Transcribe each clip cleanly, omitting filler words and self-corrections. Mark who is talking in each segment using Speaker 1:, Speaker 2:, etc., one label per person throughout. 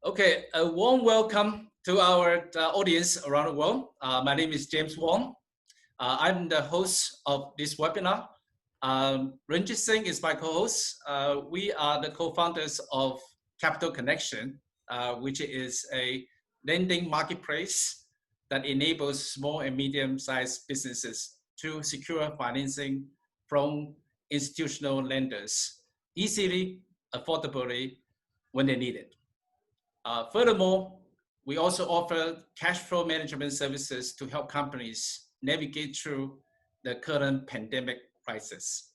Speaker 1: Okay, a warm welcome to our audience around the world. My name is James Wong. I'm the host of this webinar. Ranjit Singh is my co-host. We are the co-founders of Capital Connection, which is a lending marketplace that enables small and medium-sized businesses to secure financing from institutional lenders easily, affordably, when they need it. Furthermore, we also offer cash flow management services to help companies navigate through the current pandemic crisis.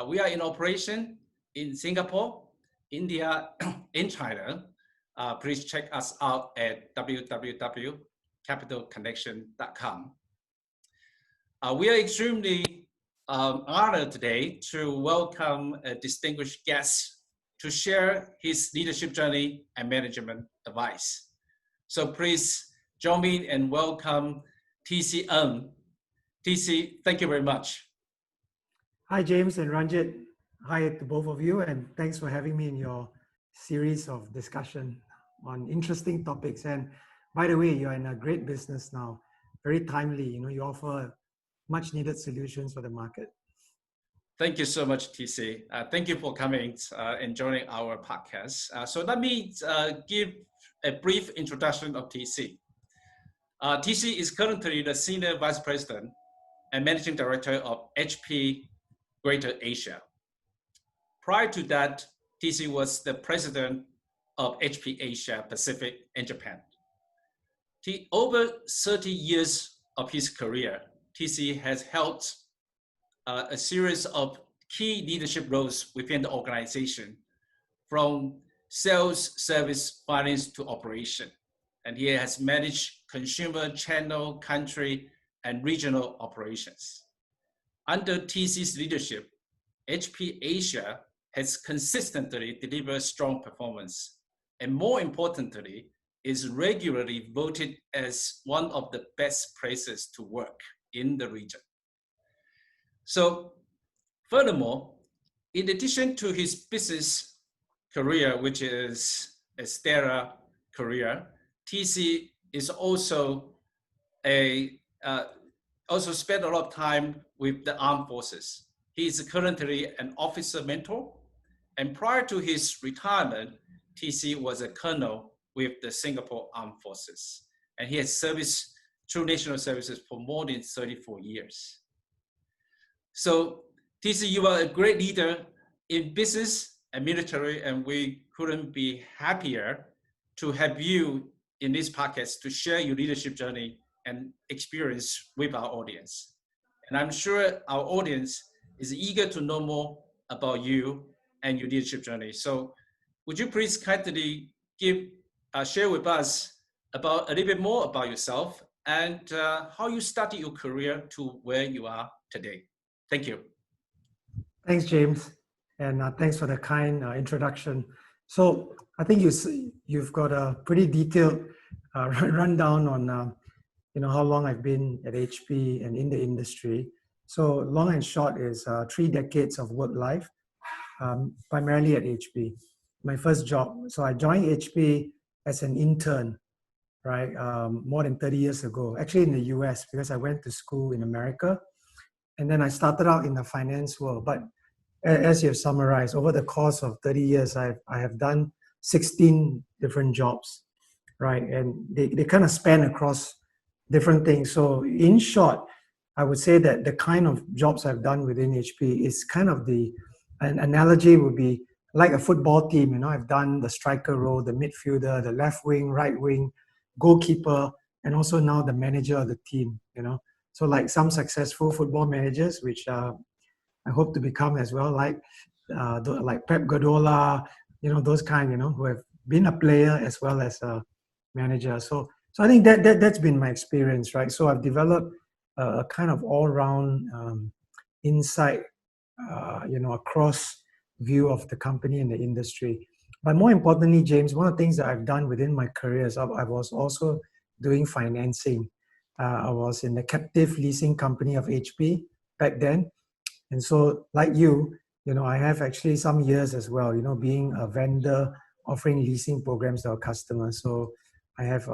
Speaker 1: We are in operation in Singapore, India, and China. Please check us out at www.capitalconnection.com. We are extremely honored today to welcome a distinguished guest to share his leadership journey and management advice. So please join me and welcome TC Ng. TC, thank you very much.
Speaker 2: Hi, James and Ranjit. Hi to both of you, and thanks for having me in your series of discussion on interesting topics. And by the way, you're in a great business now, very timely. You offer much needed solutions for the market.
Speaker 1: Thank you so much, TC. Thank you for coming and joining our podcast. So let me give a brief introduction of TC. TC is currently the Senior Vice President and Managing Director of HP Greater Asia. Prior to that, TC was the President of HP Asia Pacific and Japan. Over 30 years of his career, TC has held a series of key leadership roles within the organization, from sales, service, finance to operation. And he has managed consumer, channel, country, and regional operations. Under TC's leadership, HP Asia has consistently delivered strong performance, and more importantly, is regularly voted as one of the best places to work in the region. So furthermore, in addition to his business career, which is a stellar career, TC is also also spent a lot of time with the armed forces. He is currently an officer mentor, and prior to his retirement, TC was a colonel with the Singapore Armed Forces, and he has serviced through national services for more than 34 years. So TC, you are a great leader in business and military, and we couldn't be happier to have you in this podcast to share your leadership journey and experience with our audience. And I'm sure our audience is eager to know more about you and your leadership journey. So would you please kindly share with us about a little bit more about yourself and how you started your career to where you are today? Thank you.
Speaker 2: Thanks, James, and thanks for the kind introduction. So I think you've got a pretty detailed rundown on how long I've been at HP and in the industry. So long and short is 3 decades of work life, primarily at HP. My first job, so I joined HP as an intern, right, more than 30 years ago, actually in the US, because I went to school in America. And then I started out in the finance world. But as you've summarized, over the course of 30 years, I have done 16 different jobs, right? And they kind of span across different things. So in short, I would say that the kind of jobs I've done within HP is kind of an analogy would be like a football team. I've done the striker role, the midfielder, the left wing, right wing, goalkeeper, and also now the manager of the team, So like some successful football managers, which I hope to become as well, like Pep Guardiola, those kind, who have been a player as well as a manager. So I think that's been my experience, right? So I've developed a kind of all-round insight, across view of the company and the industry. But more importantly, James, one of the things that I've done within my career is I was also doing financing. I was in the captive leasing company of HP back then. And so like I have actually some years as well, being a vendor offering leasing programs to our customers. So I have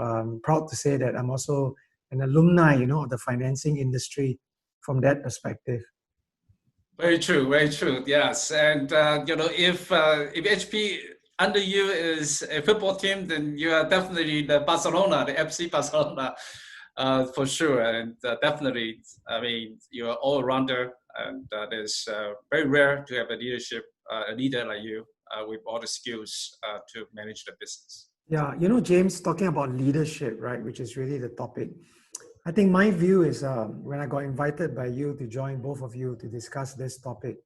Speaker 2: proud to say that I'm also an alumni, of the financing industry from that perspective.
Speaker 1: Very true, very true. Yes, and if HP under you is a football team, then you are definitely the Barcelona, the FC Barcelona, for sure. And definitely, I mean, you are all rounder, and it's very rare to have a leader like you with all the skills to manage the business.
Speaker 2: Yeah, James, talking about leadership, right, which is really the topic. I think my view is when I got invited by you to join both of you to discuss this topic,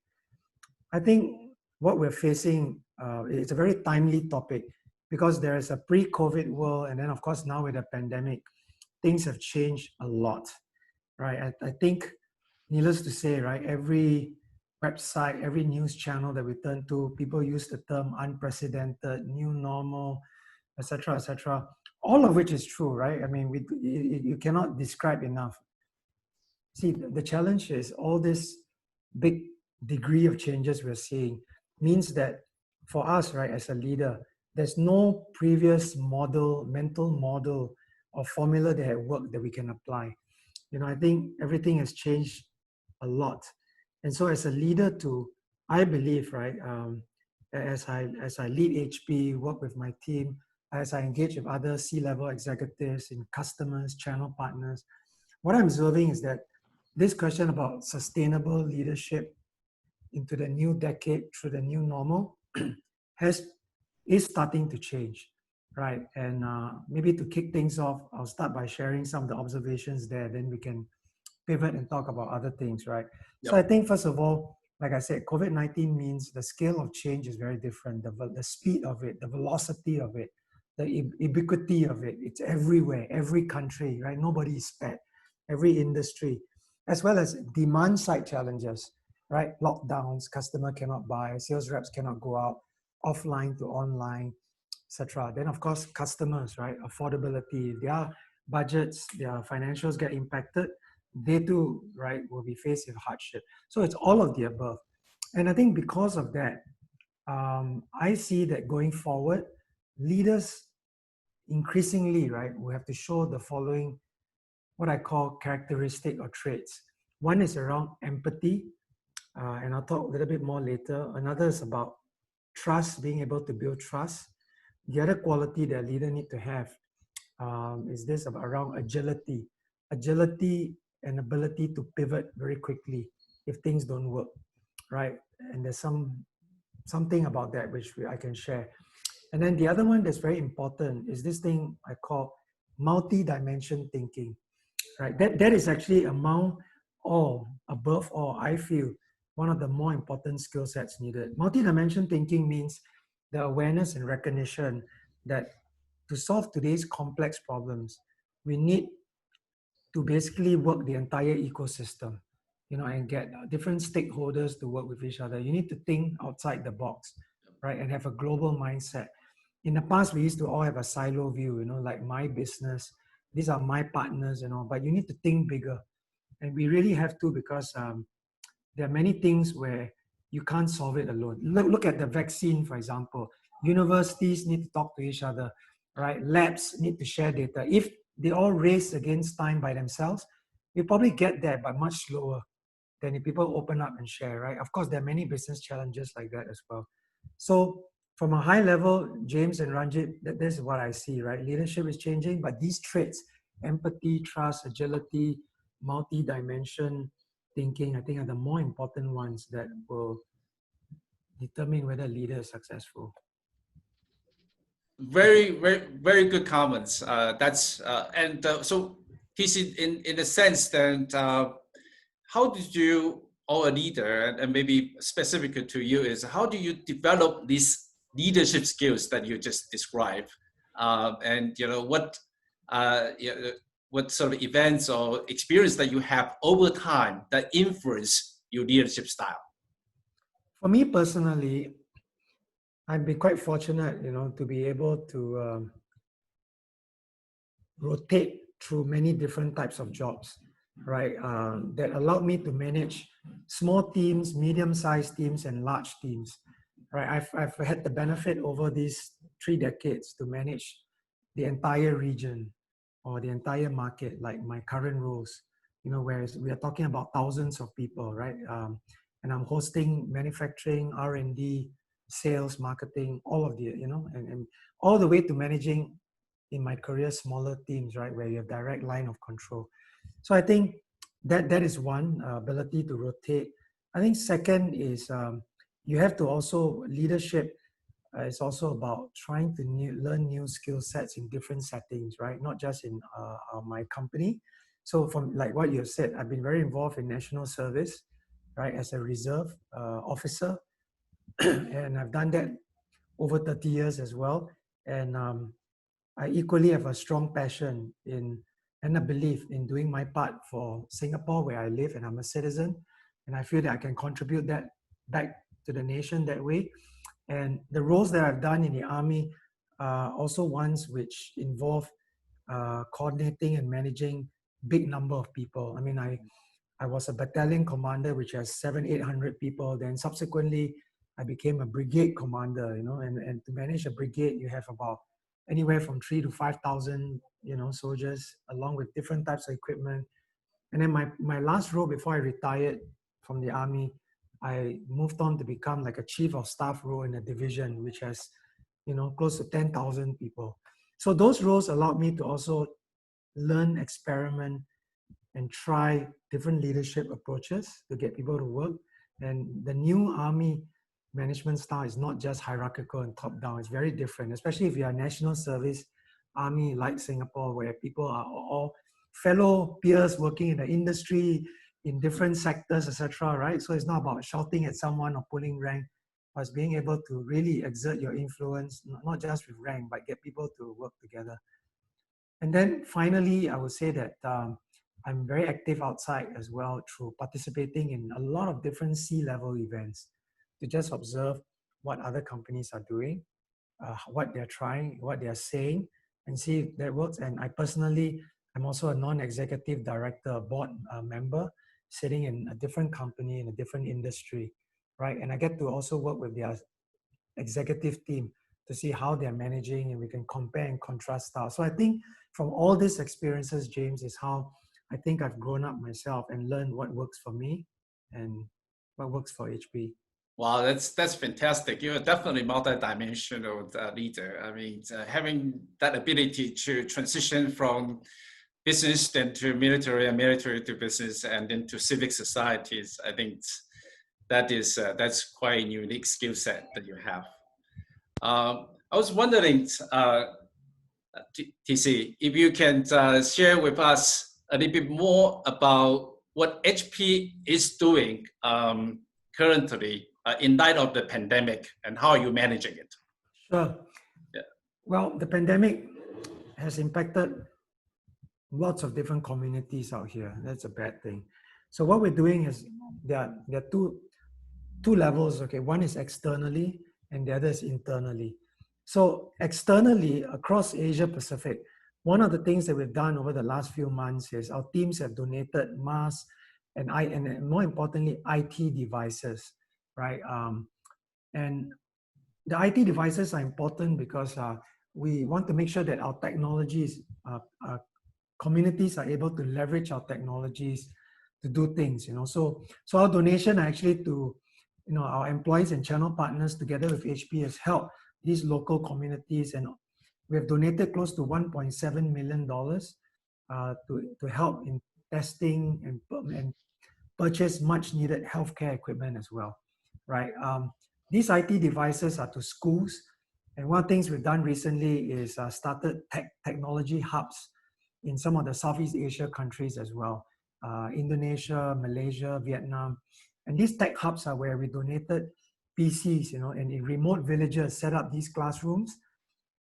Speaker 2: I think what we're facing, it's a very timely topic because there is a pre-COVID world. And then, of course, now with the pandemic, things have changed a lot, right? I think, needless to say, right, every website, every news channel that we turn to, people use the term unprecedented, new normal, etc., etc. All of which is true, right? I mean, you cannot describe enough. See, the challenge is all this big degree of changes we're seeing means that for us, right, as a leader, there's no previous mental model or formula that had worked that we can apply. I think everything has changed a lot. And so as a leader I believe, right, as I lead HP, work with my team, as I engage with other C-level executives in customers, channel partners, what I'm observing is that this question about sustainable leadership into the new decade through the new normal is starting to change, right? And maybe to kick things off, I'll start by sharing some of the observations there, then we can pivot and talk about other things, right? Yep. So I think, first of all, like I said, COVID-19 means the scale of change is very different. The speed of it, the velocity of it, the ubiquity of it, it's everywhere, every country, right? Nobody is spared, every industry, as well as demand side challenges, right? Lockdowns, customer cannot buy, sales reps cannot go out, offline to online, etc. Then, of course, customers, right? Affordability, their budgets, their financials get impacted, they too, right, will be faced with hardship. So it's all of the above. And I think because of that, I see that going forward, leaders increasingly, right, will have to show the following, what I call characteristic or traits. One is around empathy, and I'll talk a little bit more later. Another is about trust, being able to build trust. The other quality that a leader need to have is this around agility. Agility and ability to pivot very quickly if things don't work, right? And there's something about that which I can share. And then the other one that's very important is this thing I call multi-dimension thinking, right? That is actually above all, I feel, one of the more important skill sets needed. Multi-dimension thinking means the awareness and recognition that to solve today's complex problems, we need to basically work the entire ecosystem, and get different stakeholders to work with each other. You need to think outside the box, right? And have a global mindset. In the past, we used to all have a silo view, like my business, these are my partners, but you need to think bigger. And we really have to, because there are many things where you can't solve it alone. Look at the vaccine, for example. Universities need to talk to each other, right? Labs need to share data. If they all race against time by themselves, we probably get there, but much slower than if people open up and share, right? Of course, there are many business challenges like that as well. So from a high level, James and Ranjit, this is what I see, right? Leadership is changing, but these traits, empathy, trust, agility, multi-dimension thinking, I think are the more important ones that will determine whether a leader is successful.
Speaker 1: Very, very, very good comments. So TC, in a sense, then how did you, or a leader, and maybe specific to you, is how do you develop these leadership skills that you just described, and what sort of events or experience that you have over time that influence your leadership style?
Speaker 2: For me personally, I've been quite fortunate, to be able to rotate through many different types of jobs, right? That allowed me to manage small teams, medium-sized teams, and large teams, right? I've had the benefit over these 3 decades to manage the entire region or the entire market, like my current roles, whereas we are talking about thousands of people, right? And I'm hosting manufacturing, R&D, sales, marketing, all of the, and all the way to managing in my career smaller teams, right, where you have direct line of control. So I think that is one, ability to rotate. I think second is you have to also leadership. It's also about trying to learn new skill sets in different settings, right? Not just in my company. So from like what you have said, I've been very involved in national service, right, as a reserve officer, and I've done that over 30 years as well. And I equally have a strong passion in and a belief in doing my part for Singapore, where I live and I'm a citizen. And I feel that I can contribute that back to the nation that way. And the roles that I've done in the Army are also ones which involve coordinating and managing big number of people. I mean, I was a battalion commander, which has 700-800 people. Then subsequently, I became a brigade commander, and to manage a brigade, you have about anywhere from 3,000 to 5,000, soldiers, along with different types of equipment. And then my last role before I retired from the Army, I moved on to become like a chief of staff role in a division, which has, close to 10,000 people. So those roles allowed me to also learn, experiment, and try different leadership approaches to get people to work. And the new Army management style is not just hierarchical and top down. It's very different, especially if you are national service Army like Singapore, where people are all fellow peers working in the industry, in different sectors, etc. Right? So it's not about shouting at someone or pulling rank, but it's being able to really exert your influence, not just with rank, but get people to work together. And then finally, I would say that I'm very active outside as well through participating in a lot of different C-level events to just observe what other companies are doing, what they're trying, what they're saying, and see if that works. And I personally, I'm also a non-executive director, a board member, sitting in a different company in a different industry, right? And I get to also work with their executive team to see how they're managing, and we can compare and contrast styles. So I think from all these experiences, James, is how I think I've grown up myself and learned what works for me and what works for HP.
Speaker 1: Wow, that's fantastic. You're definitely multi-dimensional leader. I mean, having that ability to transition from business then to military and military to business and then to civic societies, I think that's quite a unique skill set that you have. I was wondering, TC, if you can share with us a little bit more about what HP is doing currently in light of the pandemic, and how are you managing it?
Speaker 2: Sure.
Speaker 1: Yeah.
Speaker 2: Well, the pandemic has impacted lots of different communities out here. That's a bad thing. So what we're doing is there are two levels. Okay, one is externally and the other is internally. So externally, across Asia Pacific, one of the things that we've done over the last few months is our teams have donated masks and more importantly, IT devices, right? And the IT devices are important because we want to make sure that our technologies, communities are able to leverage our technologies to do things, So our donation actually to, our employees and channel partners together with HP has helped these local communities, and we have donated close to $1.7 million to help in testing and purchase much needed healthcare equipment as well, right? These IT devices are to schools, and one of the things we've done recently is started technology hubs in some of the Southeast Asia countries as well, Indonesia, Malaysia, Vietnam. And these tech hubs are where we donated PCs, and in remote villages set up these classrooms.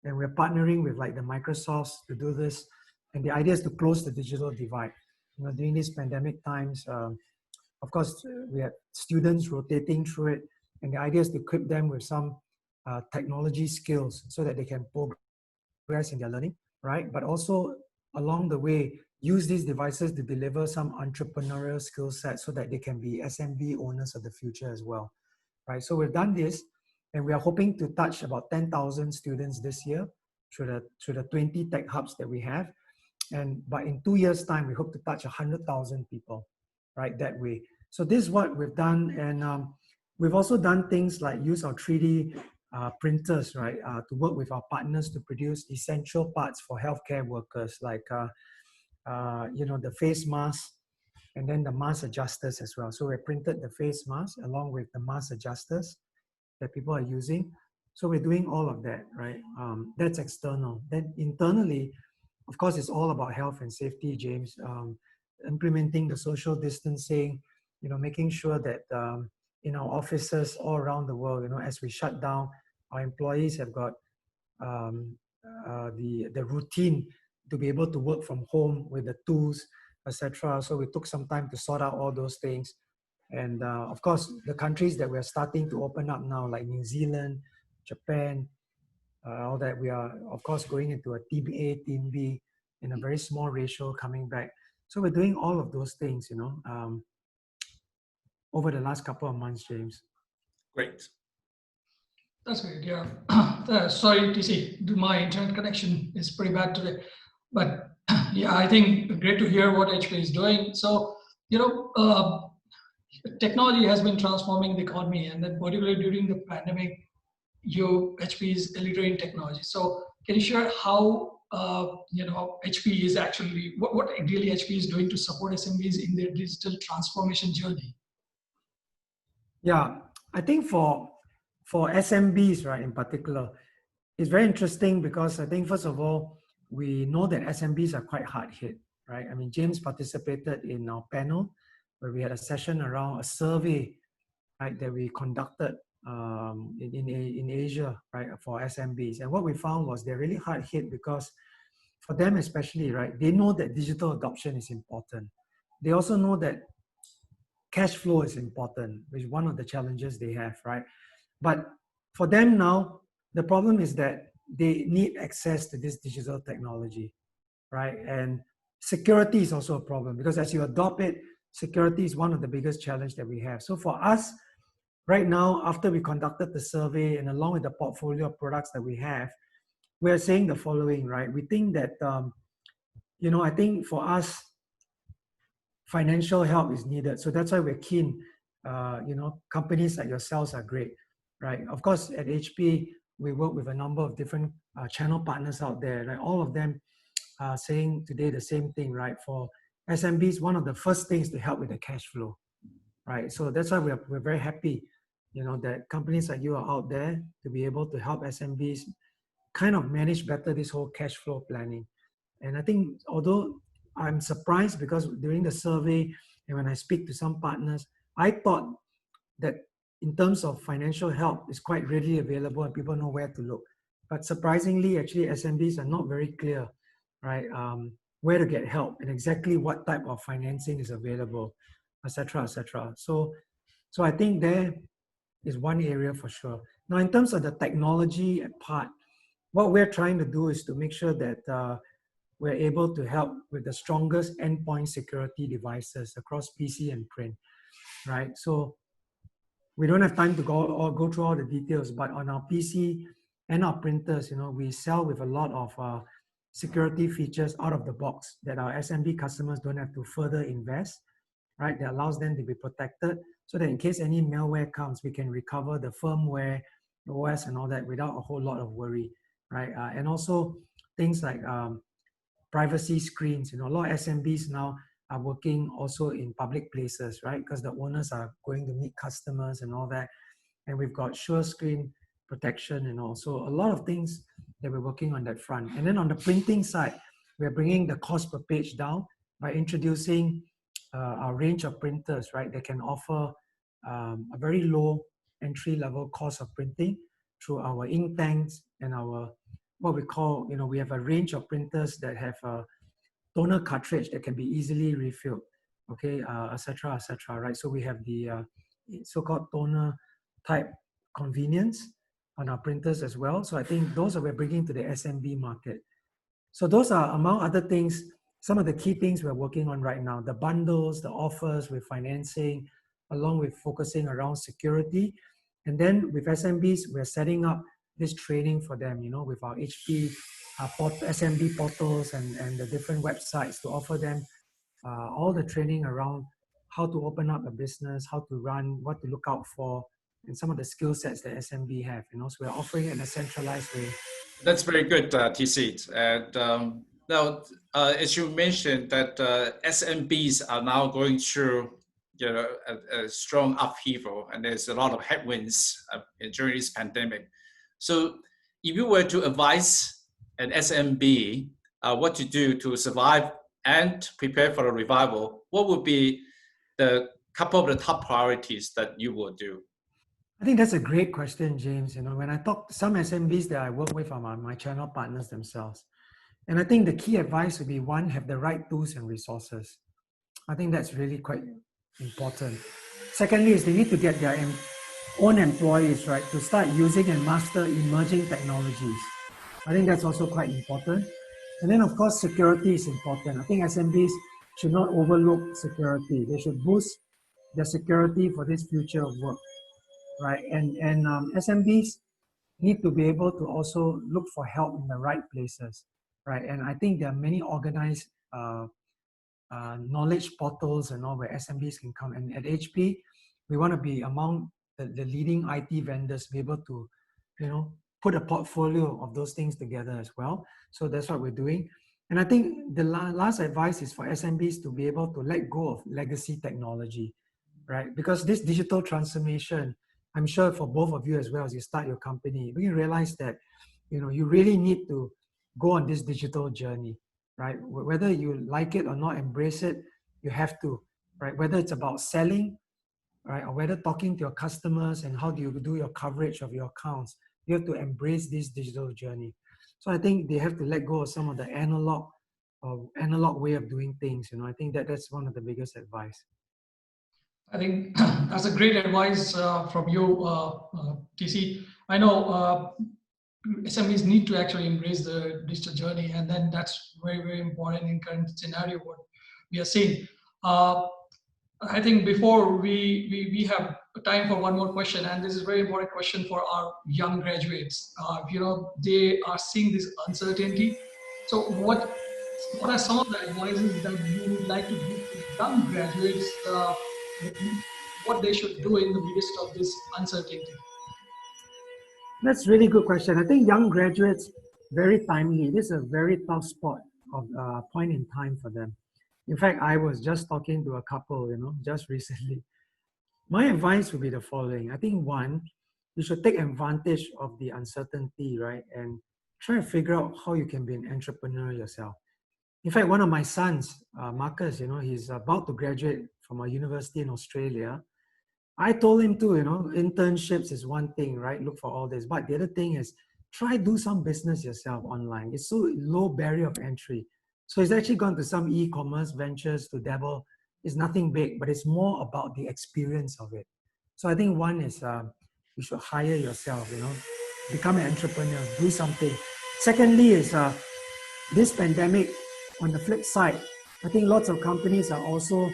Speaker 2: And we're partnering with like the Microsofts to do this. And the idea is to close the digital divide. During these pandemic times, of course, we have students rotating through it. And the idea is to equip them with some technology skills so that they can progress in their learning, right? But also along the way, use these devices to deliver some entrepreneurial skill sets so that they can be SMB owners of the future as well, right? So we've done this, And we are hoping to touch about 10,000 students this year through the 20 tech hubs that we have. But in 2 years' time, we hope to touch 100,000 people, right, that way. So this is what we've done. And we've also done things like use our 3D printers, right, to work with our partners to produce essential parts for healthcare workers, like, the face mask and then the mask adjusters as well. So we printed the face mask along with the mask adjusters that people are using. So we're doing all of that, right? That's external. Then internally, of course, it's all about health and safety, James. Implementing the social distancing, making sure that in our offices all around the world, as we shut down, our employees have got the routine to be able to work from home with the tools, etc. So we took some time to sort out all those things. And of course, the countries that we're starting to open up now, like New Zealand, Japan, all that, we are, of course, going into a Team A, Team B in a very small ratio coming back. So we're doing all of those things, over the last couple of months, James.
Speaker 1: Great.
Speaker 3: That's great, yeah. Sorry, TC, my internet connection is pretty bad today. But yeah, I think great to hear what HP is doing. So, technology has been transforming the economy, and then particularly during the pandemic, HP is a leader in technology. So can you share how HP is actually, what ideally HP is doing to support SMBs in their digital transformation journey?
Speaker 2: Yeah, I think for SMBs, right, in particular, it's very interesting because I think, first of all, we know that SMBs are quite hard hit, right? I mean, James participated in our panel where we had a session around a survey, right, that we conducted in Asia, right, for SMBs. And what we found was they're really hard hit because for them especially, right, they know that digital adoption is important. They also know that cash flow is important, which is one of the challenges they have, right? But for them now, the problem is that they need access to this digital technology, right? And security is also a problem because as you adopt it, security is one of the biggest challenges that we have. So for us, right now, after we conducted the survey and along with the portfolio of products that we have, we're saying the following, right? We think that, I think for us, financial help is needed. So that's why we're keen. Companies like yourselves are great, right? Of course, at HP, we work with a number of different channel partners out there. Right? All of them are saying today the same thing, right? For SMBs, one of the first things to help with the cash flow, right? So that's why we're very happy, that companies like you are out there to be able to help SMBs kind of manage better this whole cash flow planning. And I think, although I'm surprised because during the survey and when I speak to some partners, I thought that in terms of financial help, it's quite readily available and people know where to look. But surprisingly, actually, SMBs are not very clear, right? Where to get help and exactly what type of financing is available, etc., etc. So I think there is one area for sure. Now, in terms of the technology part, what we're trying to do is to make sure that we're able to help with the strongest endpoint security devices across PC and print, right? So we don't have time to go through all the details, but on our PC and our printers, we sell with a lot of security features out of the box that our SMB customers don't have to further invest, right? That allows them to be protected so that in case any malware comes, we can recover the firmware, the OS and all that without a whole lot of worry, right? And also things like privacy screens. A lot of SMBs now are working also in public places, right? Because the owners are going to meet customers and all that. And we've got sure screen protection and also a lot of things that we're working on that front. And then on the printing side, we're bringing the cost per page down by introducing our range of printers, right? That can offer a very low entry level cost of printing through our ink tanks and our what we call, we have a range of printers that have a toner cartridge that can be easily refilled, okay, et cetera, right? So we have the so-called toner type convenience on our printers as well. So I think those are we're bringing to the SMB market. So those are, among other things, some of the key things we're working on right now, the bundles, the offers with financing, along with focusing around security. And then with SMBs, we're setting up this training for them, with our HP SMB portals and the different websites to offer them all the training around how to open up a business, how to run, what to look out for, and some of the skill sets that SMB have. So we're offering it in a centralized way.
Speaker 1: That's very good, TC. And now, as you mentioned, that SMBs are now going through a strong upheaval, and there's a lot of headwinds during this pandemic. So if you were to advise an SMB what to do to survive and prepare for the revival, what would be the couple of the top priorities that you will do?
Speaker 2: I think that's a great question, James. When I talk to some SMBs that I work with are my channel partners themselves. And I think the key advice would be, one, have the right tools and resources. I think that's really quite important. Secondly, is they need to get their own employees, right, to start using and master emerging technologies. I think that's also quite important. And then, of course, security is important. I think SMBs should not overlook security. They should boost their security for this future of work, right? And SMBs need to be able to also look for help in the right places, right? And I think there are many organized knowledge portals and all where SMBs can come. And at HP, we want to be among the leading IT vendors, be able to, put a portfolio of those things together as well. So that's what we're doing. And I think the last advice is for SMBs to be able to let go of legacy technology, right? Because this digital transformation, I'm sure for both of you as well, as you start your company, we realize that, you really need to go on this digital journey, right? Whether you like it or not, embrace it, you have to, right? Whether it's about selling, right? Or whether talking to your customers and how do you do your coverage of your accounts, you have to embrace this digital journey. So I think they have to let go of some of the analog way of doing things. I think that's one of the biggest advice.
Speaker 3: I think that's a great advice from you, TC. I know SMEs need to actually embrace the digital journey, and then that's very, very important in current scenario what we are seeing. I think before we have time for one more question, and this is a very important question for our young graduates. They are seeing this uncertainty. So what are some of the advices that you would like to give to young graduates, what they should do in the midst of this uncertainty?
Speaker 2: That's a really good question. I think young graduates, very timely. This is a very tough spot of point in time for them. In fact, I was just talking to a couple, just recently. My advice would be the following. I think one, you should take advantage of the uncertainty, right? And try to figure out how you can be an entrepreneur yourself. In fact, one of my sons, Marcus, he's about to graduate from a university in Australia. I told him to, internships is one thing, right? Look for all this. But the other thing is try do some business yourself online. It's so low barrier of entry. So he's actually gone to some e-commerce ventures to dabble. It's nothing big, but it's more about the experience of it. So I think one is you should hire yourself, become an entrepreneur, do something. Secondly is this pandemic, on the flip side, I think lots of companies are also,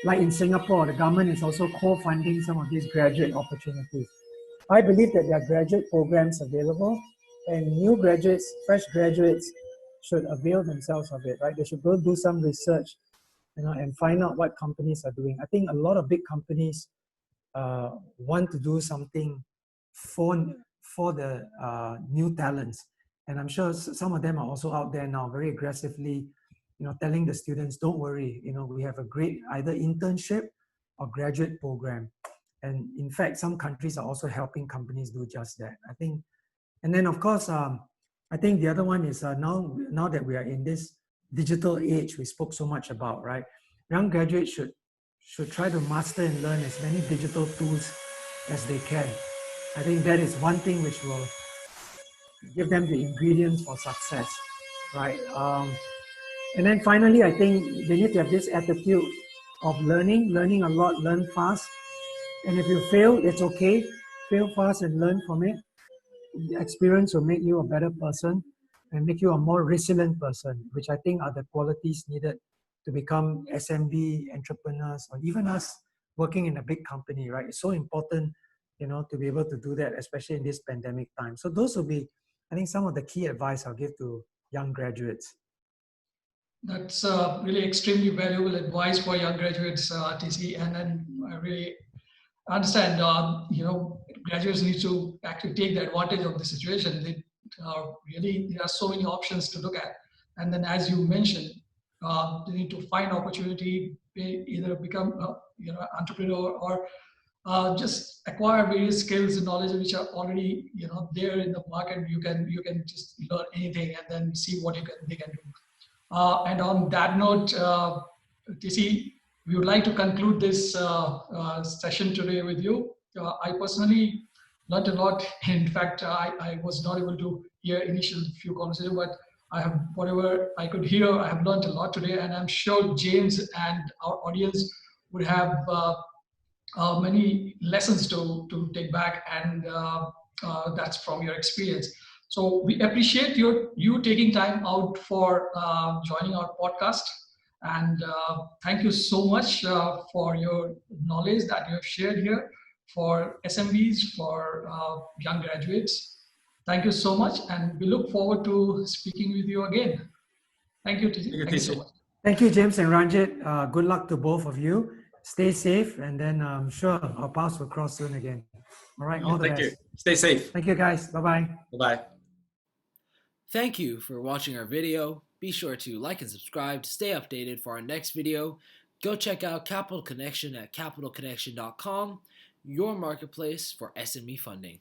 Speaker 2: like in Singapore, the government is also co-funding some of these graduate opportunities. I believe that there are graduate programs available, and new graduates, fresh graduates, should avail themselves of it, right? They should go do some research, and find out what companies are doing. I think a lot of big companies want to do something for the new talents. And I'm sure some of them are also out there now very aggressively, telling the students, don't worry, we have a great either internship or graduate program. And in fact, some countries are also helping companies do just that, I think. And then of course, I think the other one is now that we are in this digital age we spoke so much about, right? Young graduates should try to master and learn as many digital tools as they can. I think that is one thing which will give them the ingredients for success, right? And then finally, I think they need to have this attitude of learning a lot, learn fast. And if you fail, it's okay. Fail fast and learn from it. The experience will make you a better person and make you a more resilient person, which I think are the qualities needed to become SMB entrepreneurs, or even us working in a big company, right? It's so important to be able to do that, especially in this pandemic time. So those will be, I think, some of the key advice I'll give to young graduates.
Speaker 3: That's really extremely valuable advice for young graduates, TC. And then I really understand, graduates need to actually take the advantage of the situation. There are so many options to look at. And then, as you mentioned, they need to find opportunity, either become, entrepreneur or just acquire various skills and knowledge which are already, there in the market. You can just learn anything and then see what they can do. And on that note, TC, we would like to conclude this session today with you. I personally learned a lot. In fact, I was not able to hear initial few conversations, but I have whatever I could hear. I have learned a lot today, and I'm sure James and our audience would have many lessons to take back, and that's from your experience. So we appreciate you taking time out for joining our podcast. And thank you so much for your knowledge that you have shared here for SMBs, for young graduates. Thank you so much. And we look forward to speaking with you again. Thank you, TC. Thank you so much.
Speaker 2: Thank you, James and Ranjit. Good luck to both of you. Stay safe, and then I'm sure our paths will cross soon again. All right, all the best.
Speaker 1: Thank you. Stay safe.
Speaker 2: Thank you, guys. Bye-bye.
Speaker 1: Bye-bye.
Speaker 4: Thank you for watching our video. Be sure to like and subscribe to stay updated for our next video. Go check out Capital Connection at capitalconnection.com, your marketplace for SME funding.